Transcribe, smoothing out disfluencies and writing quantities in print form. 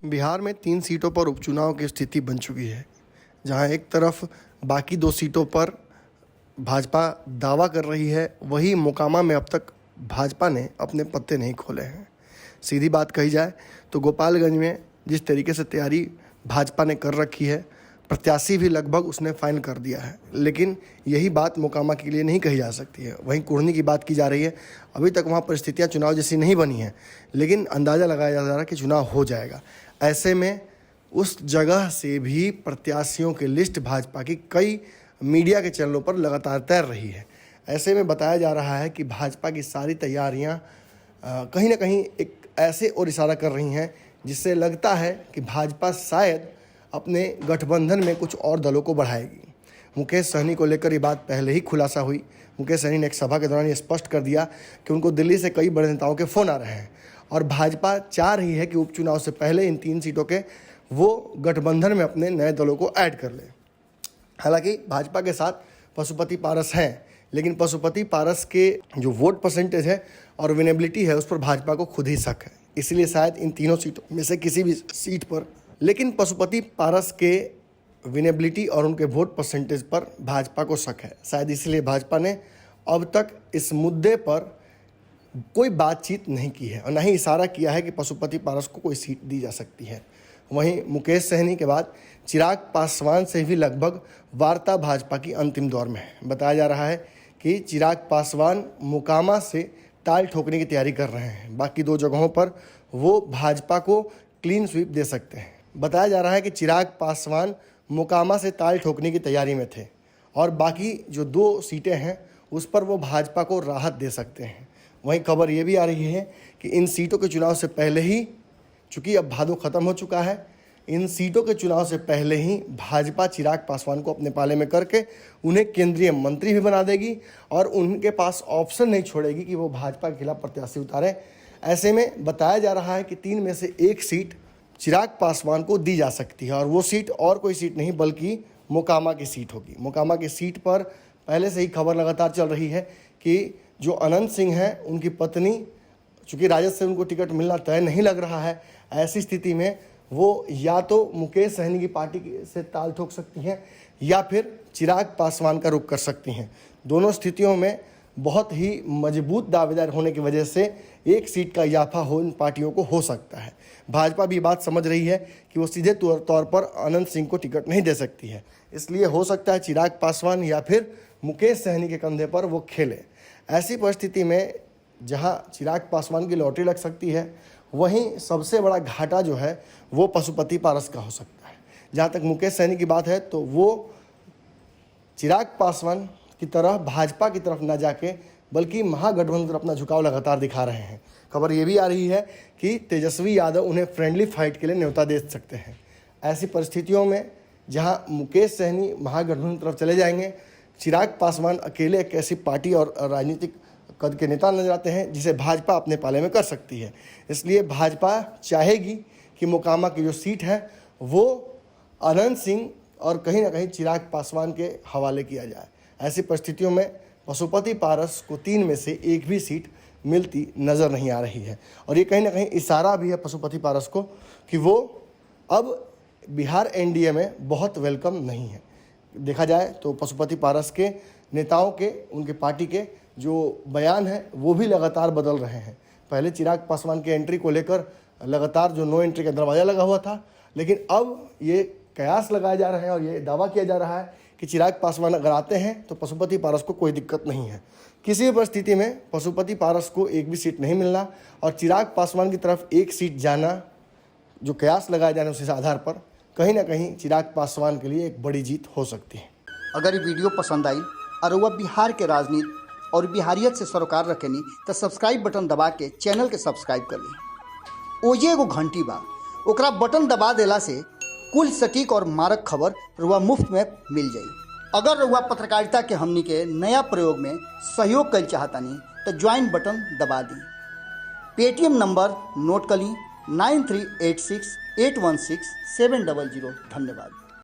बिहार में 3 सीटों पर उपचुनाव की स्थिति बन चुकी है, जहां एक तरफ बाकी 2 सीटों पर भाजपा दावा कर रही है, वहीं मोकामा में अब तक भाजपा ने अपने पत्ते नहीं खोले हैं। सीधी बात कही जाए तो गोपालगंज में जिस तरीके से तैयारी भाजपा ने कर रखी है, प्रत्याशी भी लगभग उसने फाइनल कर दिया है, लेकिन यही बात मोकामा के लिए नहीं कही जा सकती है। वहीं कुढ़नी की बात की जा रही है, अभी तक वहाँ परिस्थितियाँ चुनाव जैसी नहीं बनी हैं, लेकिन अंदाज़ा लगाया जा रहा है कि चुनाव हो जाएगा। ऐसे में उस जगह से भी प्रत्याशियों की लिस्ट भाजपा की कई मीडिया के चैनलों पर लगातार तैर रही है। ऐसे में बताया जा रहा है कि भाजपा की सारी तैयारियां कहीं ना कहीं एक ऐसे और इशारा कर रही हैं जिससे लगता है कि भाजपा शायद अपने गठबंधन में कुछ और दलों को बढ़ाएगी। मुकेश सहनी को लेकर ये बात पहले ही खुलासा हुई। मुकेश सहनी ने एक सभा के दौरान ये स्पष्ट कर दिया कि उनको दिल्ली से कई बड़े नेताओं के फ़ोन आ रहे हैं और भाजपा चाह रही है कि उपचुनाव से पहले इन 3 सीटों के वो गठबंधन में अपने नए दलों को ऐड कर ले। हालांकि भाजपा के साथ पशुपति पारस हैं, लेकिन पशुपति पारस के जो वोट परसेंटेज है और विनेबिलिटी है उस पर भाजपा को खुद ही शक है, इसलिए शायद इन तीनों सीटों में से किसी भी सीट पर, लेकिन पशुपति पारस के विनेबिलिटी और उनके वोट परसेंटेज पर भाजपा को शक है। शायद इसलिए भाजपा ने अब तक इस मुद्दे पर कोई बातचीत नहीं की है और न ही इशारा किया है कि पशुपति पारस को कोई सीट दी जा सकती है। वहीं मुकेश सहनी के बाद चिराग पासवान से भी लगभग वार्ता भाजपा की अंतिम दौर में है। बताया जा रहा है कि चिराग पासवान मोकामा से ताल ठोकने की तैयारी कर रहे हैं। बाकी 2 जगहों पर वो भाजपा को क्लीन स्वीप दे सकते हैं। बताया जा रहा है कि चिराग पासवान मोकामा से ताल ठोकने की तैयारी में थे और बाकी जो 2 सीटें हैं उस पर वो भाजपा को राहत दे सकते हैं। वहीं खबर ये भी आ रही है कि इन सीटों के चुनाव से पहले ही, चूँकि अब भादो ख़त्म हो चुका है, इन सीटों के चुनाव से पहले ही भाजपा चिराग पासवान को अपने पाले में करके उन्हें केंद्रीय मंत्री भी बना देगी और उनके पास ऑप्शन नहीं छोड़ेगी कि वो भाजपा के खिलाफ प्रत्याशी उतारें। ऐसे में बताया जा रहा है कि 3 में से 1 सीट चिराग पासवान को दी जा सकती है और वो सीट और कोई सीट नहीं बल्कि मोकामा की सीट होगी। मोकामा की सीट पर पहले से ही खबर लगातार चल रही है कि जो अनंत सिंह हैं, उनकी पत्नी, चूँकि राजद से उनको टिकट मिलना तय नहीं लग रहा है, ऐसी स्थिति में वो या तो मुकेश सहनी की पार्टी से ताल ठोक सकती हैं या फिर चिराग पासवान का रुख कर सकती हैं। दोनों स्थितियों में बहुत ही मजबूत दावेदार होने की वजह से 1 सीट का इजाफा हो इन पार्टियों को हो सकता है। भाजपा भी बात समझ रही है कि वो सीधे तौर पर अनंत सिंह को टिकट नहीं दे सकती है, इसलिए हो सकता है चिराग पासवान या फिर मुकेश सहनी के कंधे पर वो खेले। ऐसी परिस्थिति में जहां चिराग पासवान की लॉटरी लग सकती है, वहीं सबसे बड़ा घाटा जो है वो पशुपति पारस का हो सकता है। जहां तक मुकेश सहनी की बात है तो वो चिराग पासवान की तरह भाजपा की तरफ न जाके बल्कि महागठबंधन तरफ अपना झुकाव लगातार दिखा रहे हैं। खबर ये भी आ रही है कि तेजस्वी यादव उन्हें फ्रेंडली फाइट के लिए न्योता दे सकते हैं। ऐसी परिस्थितियों में जहां मुकेश सहनी महागठबंधन तरफ चले जाएंगे, चिराग पासवान अकेले एक ऐसी पार्टी और राजनीतिक कद के नेता नजर आते हैं जिसे भाजपा अपने पाले में कर सकती है। इसलिए भाजपा चाहेगी कि मोकामा की जो सीट है वो अनंत सिंह और कहीं ना कहीं चिराग पासवान के हवाले किया जाए। ऐसी परिस्थितियों में पशुपति पारस को 3 में से 1 भी सीट मिलती नज़र नहीं आ रही है और ये कहीं ना कहीं इशारा भी है पशुपति पारस को कि वो अब बिहार एनडीए में बहुत वेलकम नहीं है। देखा जाए तो पशुपति पारस के नेताओं के, उनके पार्टी के जो बयान है वो भी लगातार बदल रहे हैं। पहले चिराग पासवान के एंट्री को लेकर लगातार जो नो एंट्री का दरवाज़ा लगा हुआ था, लेकिन अब ये कयास लगाए जा रहे हैं और ये दावा किया जा रहा है कि चिराग पासवान अगर आते हैं तो पशुपति पारस को कोई दिक्कत नहीं है। किसी भी परिस्थिति में पशुपति पारस को 1 भी सीट नहीं मिलना और चिराग पासवान की तरफ 1 सीट जाना, जो कयास लगाए जाने उस आधार पर कहीं ना कहीं चिराग पासवान के लिए एक बड़ी जीत हो सकती है। अगर ये वीडियो पसंद आई और वह बिहार के राजनीति और बिहारियत से सरोकार रखेनी तो सब्सक्राइब बटन दबा के चैनल के सब्सक्राइब कर ली। ओजे एगो घंटी बा, ओकरा बटन दबा देला से कुल सटीक और मारक खबर रुआ मुफ्त में मिल जाई। अगर रुआ पत्रकारिता के हमनी के नया प्रयोग में सहयोग कर चाहतानी तो ज्वाइन बटन दबा दी। पेटीएम नंबर नोट कर ली 9386816700। धन्यवाद।